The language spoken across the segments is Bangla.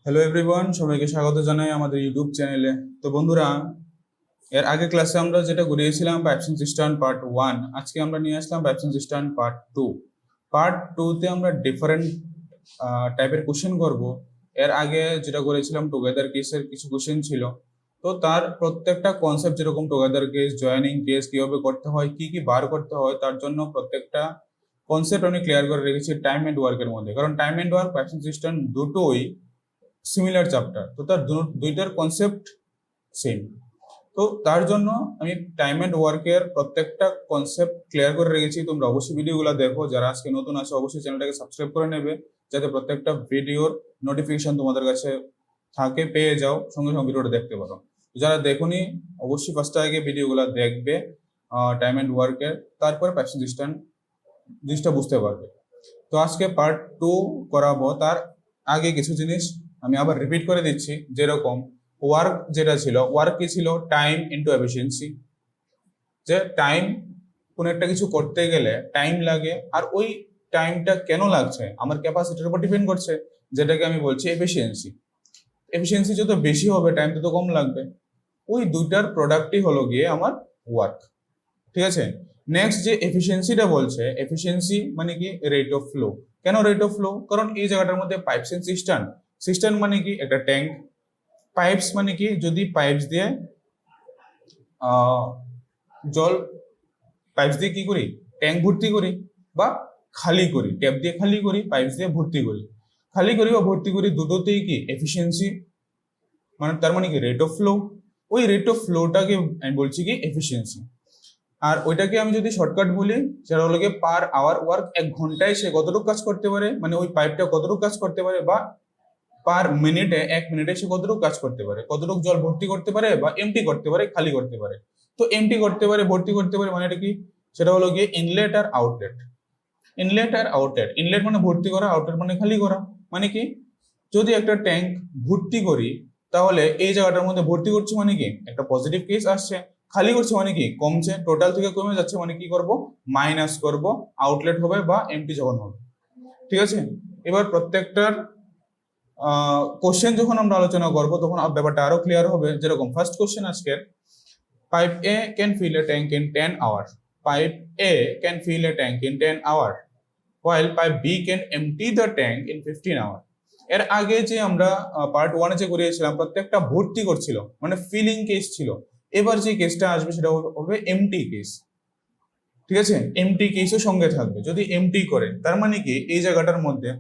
হ্যালো এভরিওয়ান, সবাইকে স্বাগত জানাই আমাদের ইউটিউব চ্যানেলে। তো বন্ধুরা, এর আগে ক্লাসে আমরা যেটা করিয়েছিলাম পাইপসিং সিস্টেম পার্ট 1, আজকে আমরা নিয়ে আসলাম পাইপসিং সিস্টেম পার্ট 2। পার্ট 2 তে আমরা ডিফারেন্ট টাইপের কোশ্চেন করব। এর আগে যেটা করেছিলাম টুগেদার কেসের কিছু কোশ্চেন ছিল, তো তার প্রত্যেকটা কনসেপ্ট যেরকম টুগেদার কেস, জয়েনিং কেস কিভাবে করতে হয়, কি কি বার করতে হয়, তার জন্য প্রত্যেকটা কনসেপ্ট আমি ক্লিয়ার করে রেখেছি টাইম এন্ড ওয়ার্কের মধ্যে। কারণ টাইম এন্ড ওয়ার্ক, পাইপসিং সিস্টেম দুটোই সিমিলার চ্যাপ্টার, তো তার দুইটার কনসেপ্ট সেম। তো তার জন্য আমি টাইম এন্ড ওয়ার্কের প্রত্যেকটা কনসেপ্ট ক্লিয়ার করে রেখেছি। তোমরা অবশ্যই ভিডিওগুলো দেখো, যারা আজকে নতুন আছে অবশ্যই চ্যানেলটাকে সাবস্ক্রাইব করে নেবে, যাতে প্রত্যেকটা ভিডিওর নোটিফিকেশন তোমাদের কাছে থাকে, পেয়ে যাও, সঙ্গে সঙ্গে ভিডিওটা দেখতে পারো। যারা দেখোনি অবশ্যই ফার্স্টে আগে ভিডিওগুলো দেখবে টাইম এন্ড ওয়ার্কের, তারপর পাইপসিং সিস্টেম জিনিসটা বুঝতে পারবে। তো আজকে পার্ট 2 করাবো। তার আগে কিছু জিনিস আমি আবার রিপিট করে দিচ্ছি। যেরকম ওয়ার্ক যেটা ছিল, ওয়ার্ক কি ছিল? Time into efficiency. যে টাইম, কোন একটা কিছু করতে গেলে টাইম লাগে, আর ওই টাইমটা কেন লাগছে আমার ক্যাপাসিটির উপর ডিপেন্ড করছে, যেটাকে আমি বলছি এফিসিয়েন্সি। এফিসিয়েন্সি যত বেশি হবে টাইম তত কম লাগবে। ওই দুইটার প্রোডাক্টই হলো গিয়ে আমার ওয়ার্ক। ঠিক আছে। নেক্সট যে এফিসিয়েন্সিটা বলছে, এফিসিয়েন্সি মানে কি? Rate of flow. কেন রেট অফ ফ্লো? কারণ এই জায়গাটার মধ্যে পাইপস এন্ড সিস্টেম। সিস্টেম মানে কি? একটা ট্যাঙ্ক। পাইপস মানে কি? যদি পাইপস দিয়ে জল, পাইপস দিয়ে কি করি? ট্যাঙ্ক ভর্তি করি বা খালি করি, ট্যাপ দিয়ে খালি করি, পাইপস দিয়ে ভর্তি করি। খালি করি বা ভর্তি করি, দুটোতেই কি এফিসিয়েন্সি, মানে তার মানে কি? Rate of flow. ওই রেট অফ ফ্লোটাকে আমি বলছি কি এফিসিয়েন্সি। আর ওইটাকে আমি যদি শর্টকাট বলি, সেটা হলো গিয়ে পার আওয়ার ওয়ার্ক। 1 ঘন্টায় সে কতটুকু কাজ করতে পারে, মানে ওই পাইপটা কতটুকু কাজ করতে পারে, বা পার মিনিটে 1 মিনিটে সে কতটুকু কাজ করতে পারে, কতটুকু জল ভর্তি করতে পারে বা এমটি করতে পারে, খালি করতে পারে। তো এমটি করতে পারে, ভর্তি করতে পারে, মানে এটা কি? সেটা হলো গিয়ে ইনলেট আর আউটলেট। ইনলেট আর আউটলেট, ইনলেট মানে ভর্তি করা, আউটলেট মানে খালি করা। মানে কি? যদি একটা ট্যাঙ্ক ভর্তি করি, তাহলে এই জায়গাটার মধ্যে ভর্তি করছি মানে কি? একটা পজিটিভ কেস আসছে। খালি করছে মানে কি? কমছে, টোটাল থেকে কমে যাচ্ছে, মানে কি করব? মাইনাস করব, আউটলেট হবে বা এমটি যখন হবে। ঠিক আছে। এবার প্রত্যেকটার কোশ্চেন যখন আমরা আলোচনা করব তখন ব্যাপারটা আরো ক্লিয়ার হবে। যেরকম ফার্স্ট কোশ্চেন আজকে, pipe A can fill a tank in 10 hours. Pipe A can fill a tank in 10 hour, while pipe B can empty the tank in 15 hours. এর আগে যে আমরা পার্ট 1 যে করিয়েছিলাম, প্রত্যেকটা ভর্তি করছিল, মানে ফিলিং কেস ছিল। এবার যে কেসটা আসবে সেটা হবে এমটি কেস। ঠিক আছে। এমটি কেসও সঙ্গে থাকবে। যদি এমটি করে, তার মানে কি? এই জায়গাটার মধ্যে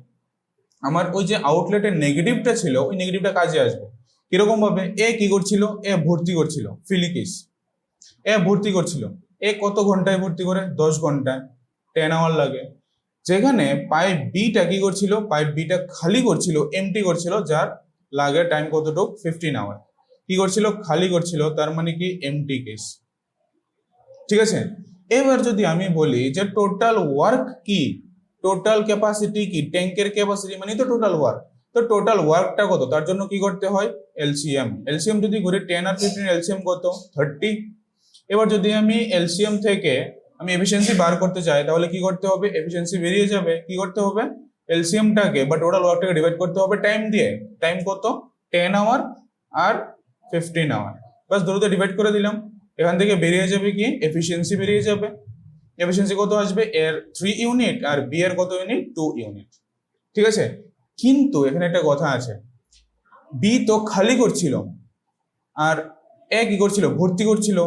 আমার ওই যে আউটলেটের নেগেটিভটা ছিল, ওই নেগেটিভটা কাজে আসবে। কিরকম ভাবে? এ কি করছিল? এ ভর্তি করছিল, ফিলিং কেস। এ ভর্তি করছিল। এ কত ঘন্টায় ভর্তি করে? 10 ঘন্টায়, 10 আওয়ার লাগে। যেখানে পাইপ বিটা কি করছিল? পাইপ বিটা খালি করছিল, এমটি করছিল, যার লাগে টাইম কতটুকু? 15 আওয়ার। কি করছিল? খালি করছিল, তার মানে কি? Empty case. ঠিক আছে। এবার যদি আমি বলি যে টোটাল ওয়ার্ক কি, টোটাল ক্যাপাসিটি কি, ট্যাঙ্কের ক্যাপাসিটি মানে তো টোটাল ওয়ার্ক। তো টোটাল ওয়ার্কটা কত? তার জন্য কি করতে হয়? এলসিএম। এলসিএম যদি করি 10 আর 15, এলসিএম কত? 30। এবার যদি আমি এলসিএম থেকে আমি এফিসিয়েন্সি বার করতে চাই, তাহলে কি করতে হবে? এফিসিয়েন্সি বেরিয়ে যাবে। কি করতে হবে? এলসিএমটাকে বা টোটাল ওয়ার্কটাকে ডিভাইড করতে হবে টাইম দিয়ে। টাইম কত? 10 আওয়ার আর 15 আওয়ার। বাস দুটোতে ডিভাইড করে দিলাম। এখান থেকে বেরিয়ে যাবে কি? এফিসিয়েন্সি বেরিয়ে যাবে। এফিসিয়েন্সি কত আসবে? এর 3 ইউনিট আর বি এর কত ইউনিট? 2 ইউনিট। ঠিক আছে। কিন্তু এখানে একটা কথা আছে, বি তো খালি করছিল আর এ কি করছিল? ভর্তি করছিল।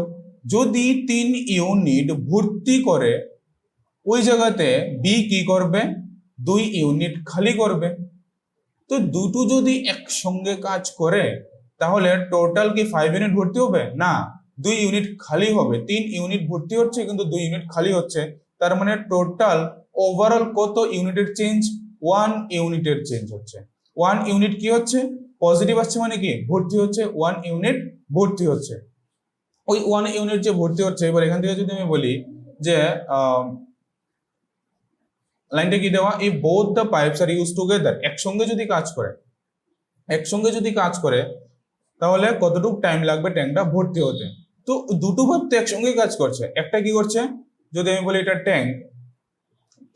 যদি 3 ইউনিট ভর্তি করে, ওই জায়গাতে বি কি করবে? 2 ইউনিট খালি করবে। তো দুটো যদি একসঙ্গে কাজ করে, তাহলে টোটাল কি 5 ইউনিট ভর্তি হবে? না, 2 ইউনিট খালি হবে। 3 ইউনিট ভর্তি হচ্ছে কিন্তু 2 ইউনিট খালি হচ্ছে। তার মানে টোটাল ওভারঅল কত ইউনিটের চেঞ্জ? 1 ইউনিটের চেঞ্জ হচ্ছে। 1 ইউনিট কি হচ্ছে? পজিটিভ আসছে, মানে কি? ভর্তি হচ্ছে। 1 ইউনিট ভর্তি হচ্ছে। ওই 1 ইউনিট যে ভর্তি হচ্ছে, এবার এখান থেকে যদি আমি বলি যে লাইনটা কি দেওয়া? এই both the pipes are use together, একসঙ্গে যদি কাজ করে, একসঙ্গে যদি কাজ করে, তাহলে কতটুকু টাইম লাগবে ট্যাঙ্কটা ভর্তি হতে? তো দুটো পাইপ তো একসঙ্গে কাজ করছে। একটা কি করছে? যদি আমি বলি এটা ট্যাঙ্ক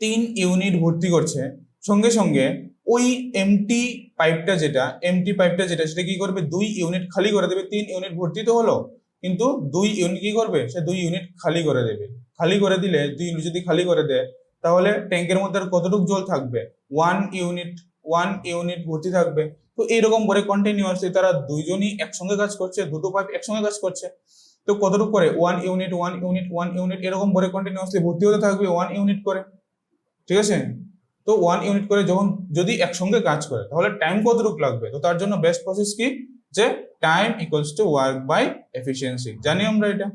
3 ইউনিট ভর্তি করছে, সঙ্গে সঙ্গে ওই এমটি পাইপটা যেটা সেটা কি করবে 2 ইউনিট খালি করে দেবে, 3 ইউনিট ভর্তি তো হলো, কিন্তু 2 ইউনিট কি করবে, সে 2 ইউনিট খালি করে দেবে। খালি করে দিলে 2 ইউনিট যদি খালি করে দেয় তাহলে ট্যাঙ্কের মধ্যে আর কতটুকু জল থাকবে, 1 ইউনিট ভর্তি থাকবে। তো এইরকম করে কন্টিনিউয়াসলি তারা দুইজনই একসঙ্গে কাজ করছে, দুটো পাইপ একসঙ্গে কাজ করছে। তো কতটুকু করে 1 ইউনিট এরকম করে কন্টিনিউয়াসলি ভর্তি হতে থাকবে 1 ইউনিট করে, ঠিক আছে। তো 1 ইউনিট করে যখন যদি একসঙ্গে কাজ করে তাহলে টাইম কতটুকু লাগবে, তো তার জন্য বেস্ট প্রসেস কি, যে time equals to work by efficiency. জানি আমরা এটা।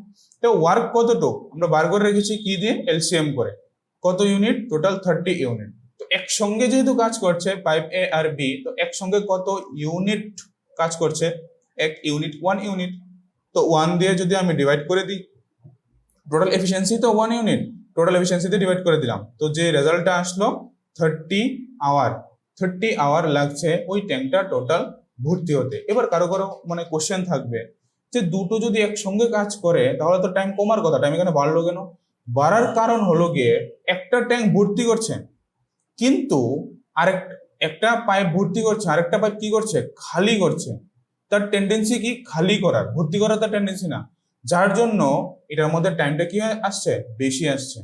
তো ওয়ার্ক কতটুকু আমরা বার করে রেখেছি কি দিয়ে, এলসিএম করে। কত ইউনিট, টোটাল 30 ইউনিট। তো একসঙ্গে যেহেতু কাজ করছে পাইপ এ আর বি, তো একসঙ্গে কত ইউনিট কাজ করছে, 1 ইউনিট 1 ইউনিট। তো 1 দিয়ে যদি আমি ডিভাইড করে দিই, টোটাল এফিসিয়েন্সি তো 1 ইউনিট, টোটাল এফিসিয়েন্সিতে ডিভাইড করে দিলাম, তো যে রেজাল্টটা আসলো 30 আওয়ার লাগছে ওই ট্যাঙ্কটা টোটাল ভর্তি হতে। এবার কারো কারো মানে কোশ্চেন থাকবে যে দুটো যদি একসঙ্গে কাজ করে তাহলে তো টাইম কমার কথা, টাইম এখানে বাড়লো কেন? বাড়ার কারণ হলো গিয়ে একটা ট্যাঙ্ক ভর্তি করছে কিন্তু একটা পাইপ ভর্তি করছে, আরেকটা পাইপ কি করছে, খালি করছে। তার টেন্ডেন্সি কি, খালি করার, ভর্তি করার তার টেন্ডেন্সি না, যার জন্য এটার মধ্যে টাইমটা কি আসছে, বেশি আসছে,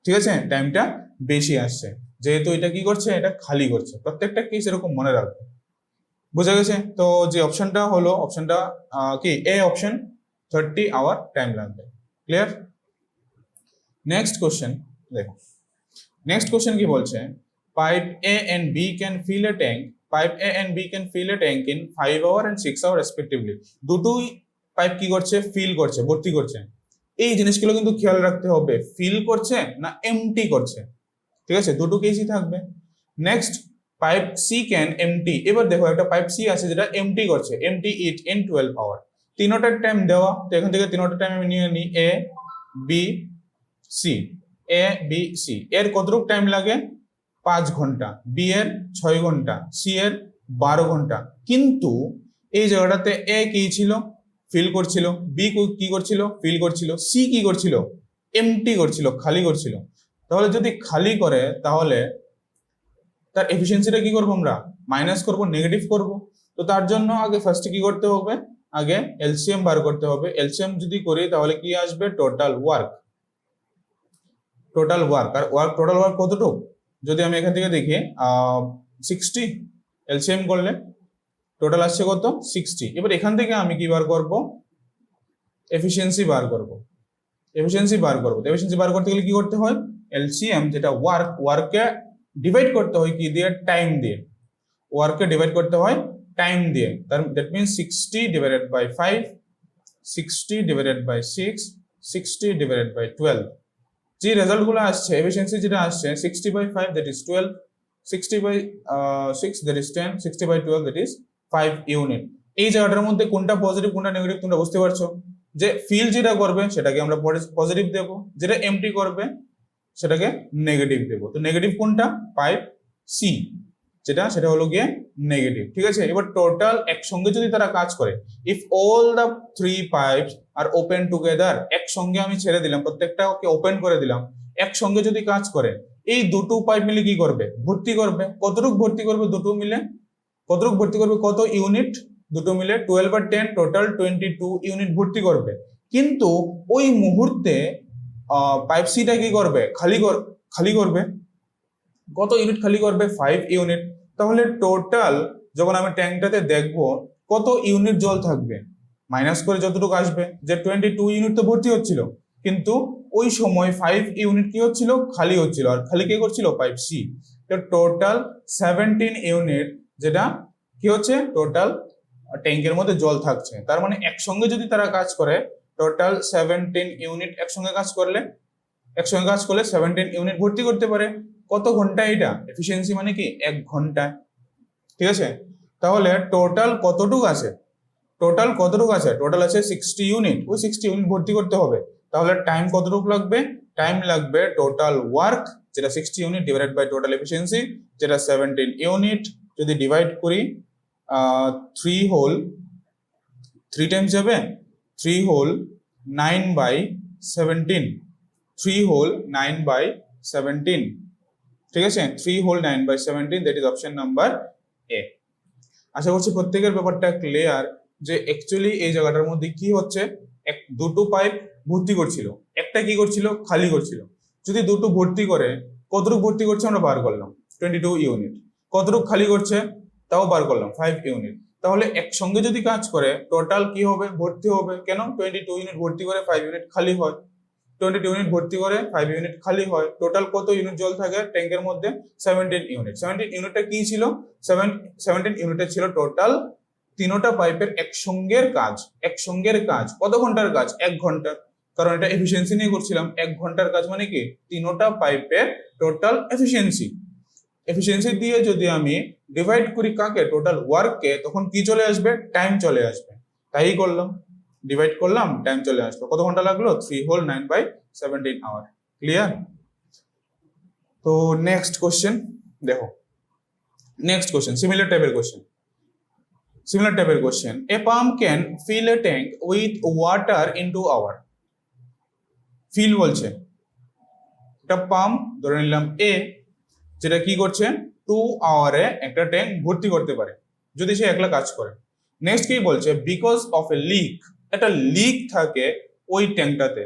ঠিক আছে, টাইমটা বেশি আসছে, যেহেতু এটা কি করছে, এটা খালি করছে। প্রত্যেকটা কেস এরকম মনে রাখবে, বুঝা গেছে? তো যে অপশনটা হলো, অপশনটা কি এ অপশন, 30 আওয়ার টাইম লাগবে। ক্লিয়ার? নেক্সট কোশ্চেন দেখো, নেক্সট কোশ্চেন কি বলছে, pipe A and B can fill a tank, pipe A and B can fill a tank in 5 hour and 6 hour respectively. দুটোই পাইপ কি করছে, ফিল করছে, ভর্তি করছে। এই জিনিসগুলো কিন্তু খেয়াল রাখতে হবে, ফিল করছে না এমটি করছে, ঠিক আছে, দুটো কেসই থাকবে। Next, pipe C can empty. এবার দেখো একটা পাইপ সি আছে যেটা এমটি করছে, এমটি ইট ইন 12 আওয়ার। তিনোটার টাইম দেওয়া, তো এখান থেকে তিনোটার টাইম আমি নিয়ে নিই, A B C. A B C এর কতটুকু টাইম লাগে, 5 ঘন্টা, বি এর 6 ঘন্টা, সি এর 12 ঘন্টা। কিন্তু এই জায়গাটাতে এ কি ছিল, ফিল করছিল, বি কি করছিল, ফিল করছিল, সি কি করছিল, এমটি করছিল, খালি করছিল। তাহলে যদি খালি করে তাহলে তার এফিসিয়েন্সিটা কি করবো, আমরা মাইনাস করব, নেগেটিভ করব। তো তার জন্য আগে ফার্স্টে কি করতে হবে, আগে এলসিএম বার করতে হবে। এলসিএম যদি করি তাহলে কি আসবে, টোটাল ওয়ার্ক। টোটাল ওয়ার্ক আর টোটাল ওয়ার্ক কতটুকু, যদি আমি এখান থেকে দেখি 60, এলসিএম করলে টোটাল আসছে কত, 60। এবার এখান থেকে আমি কি বার করব, এফিসিয়েন্সি বার করব। এফিসিয়েন্সি বার করতে গেলে কি করতে হয়, এলসিএম যেটা ওয়ার্ককে ডিভাইড করতে হয় কি দিয়ে, টাইম দিয়ে। ওয়ার্ককে ডিভাইড করতে হয় টাইম দিয়ে, that means 60 divided by 5, 60 divided by 6, 60 divided by 12। যে রেজাল্ট গুলো আসছে, এফিসিয়েন্সি যেটা আসছে 60 by 5 that is 12, 60 by 6 that is 10, 60 by 12 that is 5 unit. এই জায়গাটার মধ্যে কোনটা পজিটিভ কোনটা নেগেটিভ তোমরা বুঝতে পারছো, যে ফিল যেটা করবে সেটাকে আমরা পজিটিভ দেব, যেটা এমটি করবে সেটাকে নেগেটিভ দেব। তো নেগেটিভ কোনটা, পাইপ সি যেটা, সেটা হলো গিয়ে নেগেটিভ, ঠিক আছে। এবার টোটাল একসঙ্গে যদি তারা কাজ করে, if all the 3 pipes are open together, একসঙ্গে আমি ছেড়ে দিলাম, প্রত্যেকটা ওকে ওপেন করে দিলাম, একসঙ্গে যদি কাজ করে, এই দুটো পাইপ মিলে কি করবে, ভর্তি করবে। কতটুকু ভর্তি করবে, দুটো মিলে কতটুকু ভর্তি করবে, কত ইউনিট, দুটো মিলে 12 আর 10 টোটাল 22 ইউনিট ভর্তি করবে। কিন্তু ওই মুহূর্তে পাইপ সিটা কি করবে, খালি করবে। কত ইউনিট খালি করবে, 5 ইউনিট। তাহলে টোটাল যখন আমি ট্যাঙ্কটাতে দেখবো কত ইউনিট জল থাকবে, মাইনাস করে যতটুকু আসবে, যে 22 ইউনিট তো ভর্তি হচ্ছিল, কিন্তু ওই সময় 5 ইউনিট কি হচ্ছিল, খালি হচ্ছিল। আর খালি কে করছিল, পাইপ সি। তো টোটাল 17 ইউনিট যেটা কি হচ্ছে, টোটাল ট্যাঙ্কের মধ্যে জল থাকছে। তার মানে একসঙ্গে যদি তারা কাজ করে, টোটাল 17 ইউনিট একসঙ্গে কাজ করলে 17 ইউনিট ভর্তি করতে পারে। কত ঘন্টা, এটা এফিসিয়েন্সি মানে কি 1 ঘন্টা, ঠিক আছে। তাহলে টোটাল কতটুকু আছে, টোটাল আছে 60 ইউনিট, ওই 60 ইউনিট ভর্তি করতে হবে। তাহলে টাইম কতটুকু লাগবে, টাইম লাগবে টোটাল ওয়ার্ক যেটা 60 unit divided by total efficiency যেটা 17 ইউনিট, যদি ডিভাইড করি 3 হোল 3 টাইমস যাবে, 3 হোল 9 বাই 17, 3 হোল 9 বাই 17, ঠিক আছে 3 whole 9/17 that is option number A. আশা করছি প্রত্যেকের ব্যাপারটা ক্লিয়ার যে অ্যাকচুয়ালি এই জায়গাটার মধ্যে কি হচ্ছে, দুটো পাইপ ভর্তি করছিল, একটা কি করছিল খালি করছিল। যদি দুটো ভর্তি করে কতটুকু ভর্তি করছে আমরা বার করলাম 22 ইউনিট, কতটুকু খালি করছে তাও বার করলাম 5 ইউনিট। তাহলে একসঙ্গে যদি কাজ করে টোটাল কি হবে ভর্তি হবে, কেন 22 ইউনিট ভর্তি করে 5 ইউনিট খালি হয়, 22 ইউনিট ভর্তি করে 5 ইউনিট খালি হয়, টোটাল কত ইউনিট জল থাকে ট্যাঙ্কের মধ্যে 17 ইউনিট। 17 ইউনিটটা কি ছিল 17 ইউনিটে ছিল টোটাল তিনটা পাইপের একসঙ্গের কাজ কত ঘন্টার কাজ 1 ঘন্টার, কারণ এটা এফিসিয়েন্সি নিয়ে করছিলাম। 1 ঘন্টার কাজ মানে কি তিনটা পাইপের টোটাল এফিসিয়েন্সি দিয়ে যদি আমি ডিভাইড করি কাকে টোটাল ওয়ার্ককে, তখন কি চলে আসবে টাইম চলে আসবে। তাই করলাম, ডিভাইড করলাম টাইম চলে আসলো। কত ঘন্টা লাগলো 3 হোল 9/17 আওয়ার। ক্লিয়ার? তো নেক্সট কোশ্চেন দেখো, নেক্সট কোশ্চেন সিমিলার টাইপের question. A pump can fill a tank with water in 2 hour. Fill বলছে, একটা পাম্প ধরে নিলাম এ, যেটা কি করছে 2 আওয়ারে একটা ট্যাঙ্ক ভর্তি করতে পারে যদি সে একলা কাজ করে। নেক্সট কি বলছে, বিকজ অফ এ লিক, একটা লিক থাকে ওই ট্যাঙ্কটাতে,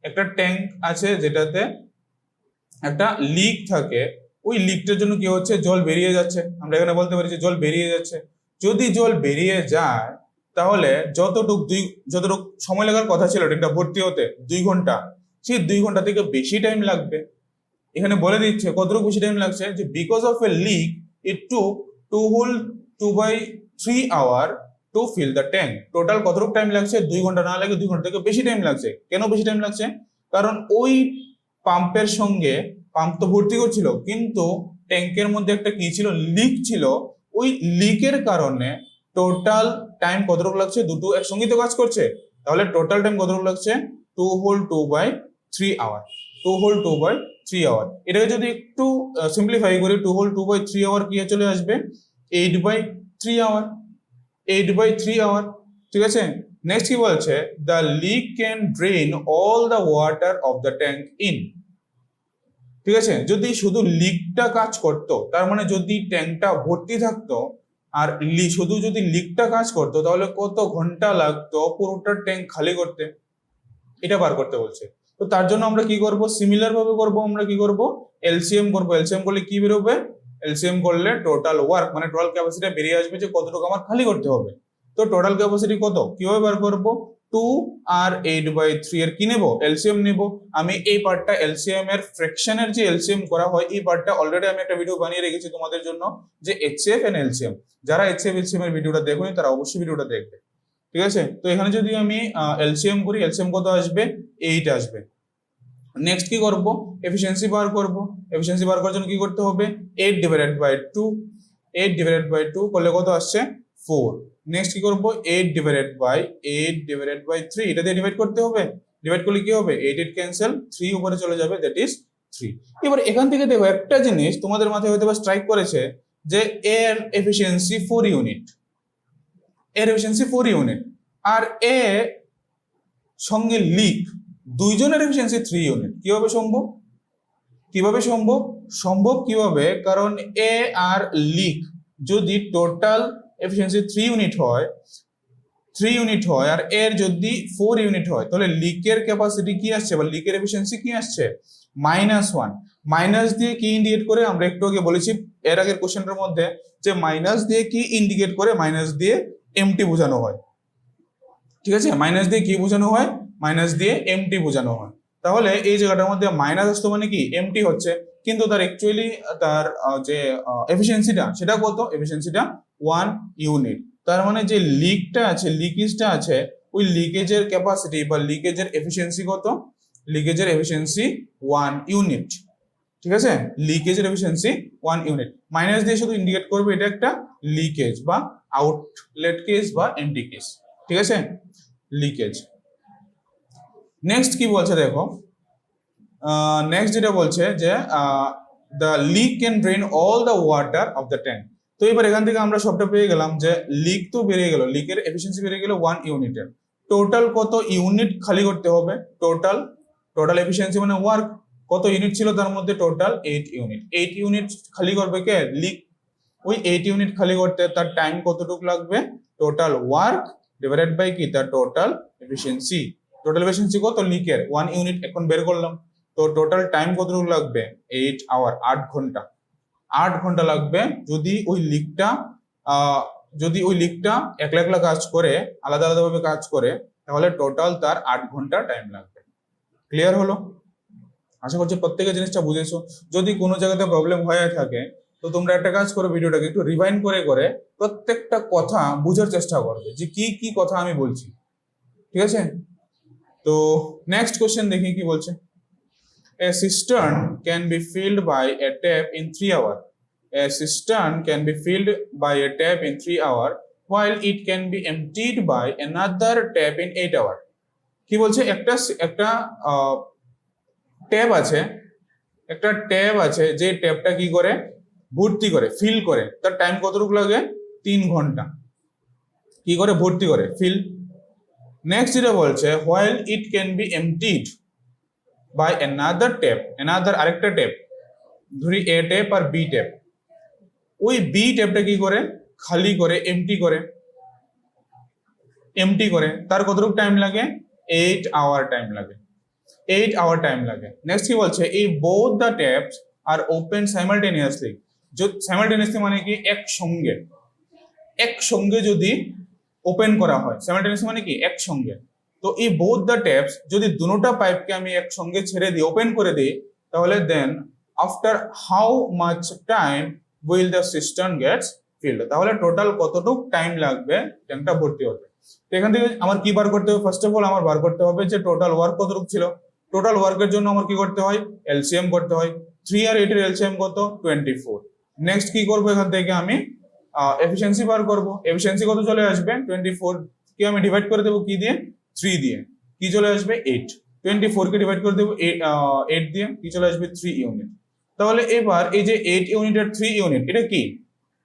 একটা ট্যাঙ্ক আছে যেটাতে একটা লিক থাকে, ওই লিকটার জন্য কি হচ্ছে জল বেরিয়ে যাচ্ছে। আমরা এখানে বলতে পারি যে জল বেরিয়ে যাচ্ছে। যদি জল বেরিয়ে যায় তাহলে যতটুক সময় লাগার কথা ছিল ট্যাঙ্কটা ভর্তি হতে 2 ঘন্টা, সেই 2 ঘন্টা থেকে বেশি টাইম লাগবে। এখানে বলে দিচ্ছে কতটুকু বেশি টাইম লাগছে, যে because of a leak it took 2 whole 2/3 hour to fill the tank. Total কতটুকু টাইম লাগছে 2 ঘন্টা না লাগে 2 ঘন্টা থেকে বেশি টাইম লাগছে। কেন বেশি টাইম লাগছে, কারণ ওই পাম্পের সঙ্গে পাম্প তো ভর্তি করছিল কিন্তু ট্যাঙ্কের মধ্যে একটা কি ছিল লিক ছিল, ওই লিকের কারণে টোটাল টাইম কতটুকু লাগছে, দুটো একসঙ্গে তো কাজ করছে, তাহলে টোটাল টাইম কতটুকু লাগছে 2 হোল 2/3 আওয়ার। 2 whole 2/3 hour. এটাকে যদি একটু সিম্পলিফাই করি 2 হোল 2/3 আওয়ার কি চলে আসবে 8/3 আওয়ার। 8/3 আওয়ার। ঠিক আছে। নেক্সট কি বলছে, the leak can drain all the water of the tank in. ঠিক আছে, যদি শুধু লিকটা কাজ করতো, তার মানে যদি ট্যাঙ্কটা ভর্তি থাকতো আর শুধু যদি লিকটা কাজ করতো তাহলে কত ঘন্টা লাগতো পুরোটা ট্যাঙ্ক খালি করতে, এটা বার করতে বলছে। তো তার জন্য আমরা কি করব, সিমিলার ভাবে করব, আমরা কি করব এলসিএম করব। এলসিএম করলে কি বেরোবে, এলসিএম করলে টোটাল ওয়ার্ক মানে টোটাল ক্যাপাসিটি বেরিয়ে আসবে যে কতটুকু আমার খালি করতে হবে। তো টোটাল ক্যাপাসিটি কত কিভাবে বার করব, 2 আর 8/3 এর কি নেব এলসিএম নেব। আমি এই পার্টটা এলসিএম এর ফ্র্যাকশনের যে এলসিএম করা হয় এই পার্টটা অলরেডি আমি একটা ভিডিও বানিয়ে রেখেছি তোমাদের জন্য, যে এইচসিএফ এন্ড এলসিএম। যারা এইচসিএফ এলসিএম এর ভিডিওটা দেখোনি তারা অবশ্যই ভিডিওটা দেখবে। ঠিক আছে, তো এখানে যদি আমি এলসিএম করি, এলসিএম কত আসবে 8 আসবে। নেক্সট কি করব, এফিসিয়েন্সি বার করব। এফিসিয়েন্সি বার করার জন্য কি করতে হবে 8/2, 8/2 করলে কত আসছে 4। নেক্সট কি করব 8/3, এটা দিয়ে ডিভাইড করতে হবে। ডিভাইড করলে কি হবে 8 ক্যান্সেল, 3 উপরে চলে যাবে, দ্যাট ইজ 3। এবার এখান থেকে দেখো একটা জিনিস তোমাদের মাথায় হয়তো স্ট্রাইক করেছে যে এর এফিসিয়েন্সি 4 ইউনিট, আর এ সঙ্গে লিক দুইজনের এফিসিয়েন্সি 3 ইউনিট। কিভাবে সম্ভব কিভাবে, কারণ এ আর লিক যদি টোটাল এফিসিয়েন্সি 3 ইউনিট হয় আর এর যদি 4 ইউনিট হয়, তাহলে লিকের ক্যাপাসিটি কি আসছে বা লিকের এফিসিয়েন্সি কি আসছে -1। মাইনাস দিয়ে কি ইন্ডিকেট করে, আমরা একটু আগে বলেছি এর আগের কোশ্চেনের মধ্যে যে মাইনাস দিয়ে কি ইন্ডিকেট করে, মাইনাস দিয়ে এমটি বোঝানো হয়। ঠিক আছে, মাইনাস দিয়ে কি বোঝানো হয়, মাইনাস দিয়ে এমটি বোঝানো হয়। তাহলে এই জায়গাটার মধ্যে মাইনাস আসতো মানে কি এমটি হচ্ছে, কিন্তু তার অ্যাকচুয়ালি তার যে এফিসিয়েন্সিটা সেটা কত, এফিসিয়েন্সিটা 1 ইউনিট। তার মানে যে লিকেজটা আছে ওই লিকেজের ক্যাপাসিটি বা লিকেজের এফিসিয়েন্সি কত, লিকেজের এফিসিয়েন্সি 1 ইউনিট। ঠিক আছে, লিকেজের এফিসিয়েন্সি 1 ইউনিট। মাইনাস দিয়ে শুধু ইন্ডিকেট করবে এটা একটা লিকেজ বা আউটলেট কেস বা এন্টি কেস। ঠিক আছে, লিকেজ। নেক্সট কি বলছে দেখো, নেক্সট যেটা বলছে যে the leak can drain all the water of the tank. তো এবার এখান থেকে আমরা সবটা পেয়ে গেলাম যে লিক তো বেরিয়ে গেল, লিকের এফিসিয়েন্সি বেরিয়ে গেল 1 ইউনিটের। টোটাল কত ইউনিট খালি করতে হবে, টোটাল এফিসিয়েন্সি মানে ওয়ার্ক, কত ইউনিট ছিল তার মধ্যে? Total 8 unit. 8 ইউনিট খালি করবে কে? লিক। ওই 8 ইউনিট খালি করতে তার টাইম কতটুকু লাগবে? টোটাল ওয়ার্ক ডিভাইডেড বাই কি? তার টোটাল এফিসিয়েন্সি। টোটাল এফিসিয়েন্সি কত লিকের? 1 ইউনিট এখন বের করলাম। তো টোটাল টাইম কতটুকু লাগবে? 8 আওয়ার, 8 ঘন্টা। 8 ঘন্টা লাগবে যদি ওই লিকটা একলা একলা কাজ করে, আলাদা আলাদা ভাবে কাজ করে, তাহলে টোটাল তার 8 ঘন্টা টাইম লাগবে। ক্লিয়ার হলো? আশা করছি প্রত্যেকে জিনিসটা বুঝেছো। যদি কোনো জায়গাতে প্রবলেম হয়ে থাকে তো তোমরা একটা কাজ করো, ভিডিওটাকে একটু রিভাইন্ড করে করে প্রত্যেকটা কথা বোঝার চেষ্টা করবে যে কি কি কথা আমি বলছি। ঠিক আছে? তো নেক্সট কোশ্চেন দেখি কি বলছে। A cistern can be filled by a tap in 3 hours. A cistern can be filled by a tap in 3 hours, while it can be emptied by another tap in 8 hours. কি বলছে? একটা ট্যাপ আছে, যে ট্যাপটা কি করে? ভর্তি করে, ফিল করে। তার টাইম কতটুকু লাগে? 3 ঘন্টা। কি করে? ভর্তি করে, ফিল। নেক্সট যেটা বলছে, while it can be emptied by another tap, আরেকটা ট্যাপ, ধরি এ ট্যাপ আর বি ট্যাপ। ওই বি ট্যাপটা কি করে? খালি করে, এমটি করে। তার কতটুকু টাইম লাগে? 8 আওয়ার টাইম লাগে। 8 আওয়ার টাইম লাগে। নেক্সট কি বলছে? এই both the taps are open simultaneously. Simultaneously মানে কি? একসঙ্গে যদি ওপেন করা হয়। সাইমালটেনিয়াসলি মানে কি? একসঙ্গে। তো এই বোথ দ্য ট্যাপস যদি দুটোটা পাইপকে আমি একসঙ্গে ছেড়ে দিই, ওপেন করে দিই, তাহলে then after how much time will the system gets filled? তাহলে টোটাল কতটুকু টাইম লাগবে ট্যাঙ্কটা ভর্তি হতে? তো এখান থেকে আমার কি বার করতে হবে? ফার্স্ট অফ অল আমার বার করতে হবে যে টোটাল ওয়ার্ক কতটুকু ছিল। টোটাল ওয়ার্কের জন্য আমার কি করতে হয়? এলসিএম করতে হয়। 3 আর 8 এর এলসিএম কত? 24। নেক্সট কি করব? এখান থেকে আমি এফিসিয়েন্সি বার করব। এফিসিয়েন্সি কত চলে আসবে? 24 কে আমি ডিভাইড করে দেবো কি দিয়ে? 3 দিয়ে। কি চলে আসবে? 8। 24 কে ডিভাইড করে দেবো 8 দিয়ে। কি চলে আসবে? 3 ইউনিট। তাহলে এবার এই যে 8 ইউনিটের 3 ইউনিট, এটা কি?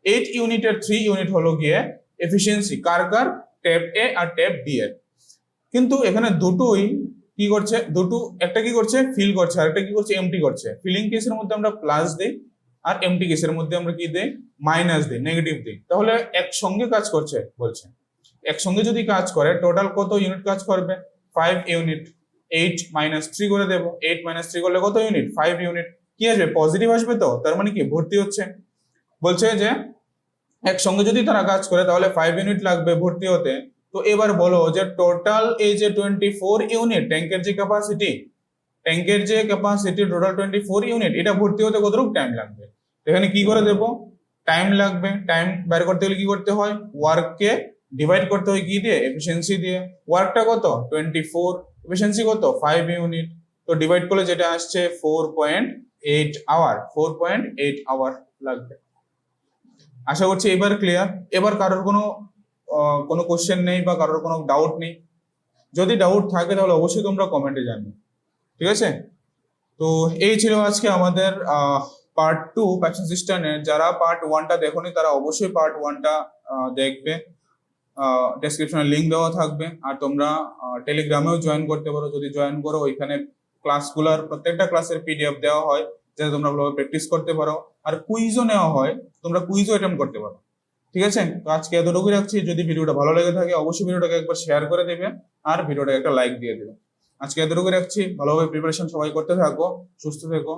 8 ইউনিটের 3 ইউনিট হলো গিয়ে এফিসিয়েন্সি। কার? ট্যাপ এ আর ট্যাপ বি এর। কিন্তু এখানে দুটোই কি করছে? একটা কি করছে? ফিল করছে, আর একটা কি করছে? এমটি করছে। ফিলিং কেসের মধ্যে আমরা প্লাস দেই, আর এমটি কেসের মধ্যে আমরা কি দেই? মাইনাস দেই, নেগেটিভ দেই। তাহলে একসঙ্গে কাজ করছে বলছে। একসঙ্গে যদি কাজ করে টোটাল কত ইউনিট কাজ করবে? 5 ইউনিট। 8 মাইনাস 3 করে দেবো। 8 মাইনাস 3 করলে কত ইউনিট? 5 ইউনিট। কি আসবে? পজিটিভ আসবে। তো তার মানে কি? ভর্তি হচ্ছে। বলছে যে একসঙ্গে যদি তারা কাজ করে তাহলে 5 ইউনিট লাগবে ভর্তি হতে। তো এবার বলো যে টোটাল এই যে 24 ইউনিট ট্যাঙ্কের যে ক্যাপাসিটি টোটাল 24 ইউনিট, এটা ভর্তি হতে কতটুকু টাইম লাগবে? এখানে কি করে দেব? টাইম লাগবে। টাইম বের করতে হলে কি করতে হয়? ওয়ার্ককে ডিভাইড করতে হয় কি দিয়ে? এফিসিয়েন্সি দিয়ে। ওয়ার্কটা কত? 24, এফিসিয়েন্সি কত? 5 ইউনিট। তো ডিভাইড করলে যেটা আসছে 4.8 আওয়ার। 4.8 আওয়ার লাগবে। আশা করছি এবার ক্লিয়ার। এবার কারোর কোনো কোশ্চেন নেই বা কারোর কোনো ডাউট নেই? যদি ডাউট থাকে তাহলে অবশ্যই তোমরা কমেন্টে জানিও। ঠিক আছে? তো এই ছিল আজকে আমাদের পার্ট 2 প্যাশন সিস্টেমের। যারা পার্ট 1টা দেখোনি তারা অবশ্যই পার্ট 1টা দেখবে। ডেসক্রিপশনে লিংক দেওয়া থাকবে। আর তোমরা টেলিগ্রামেও জয়েন করতে পারো। যদি জয়েন করো, ওইখানে ক্লাসগুলোর প্রত্যেকটা ক্লাসের পিডিএফ দেওয়া হয়, যাতে তোমরা ভালোভাবে প্র্যাকটিস করতে পারো। আর কুইজও নেওয়া হয়, তোমরা কুইজও অ্যাটেম্প করতে পারো। ঠিক আছে? তো আজকে এতটুকুই রাখছি। যদি ভিডিওটা ভালো লেগে থাকে অবশ্যই ভিডিওটাকে একবার শেয়ার করে দেবে, আর ভিডিওটাকে একটা লাইক দিয়ে দেবে। আজকে এতটুকুই রাখছি। ভালোভাবে প্রিপারেশন সবাই করতে থাকো, সুস্থ থেকো।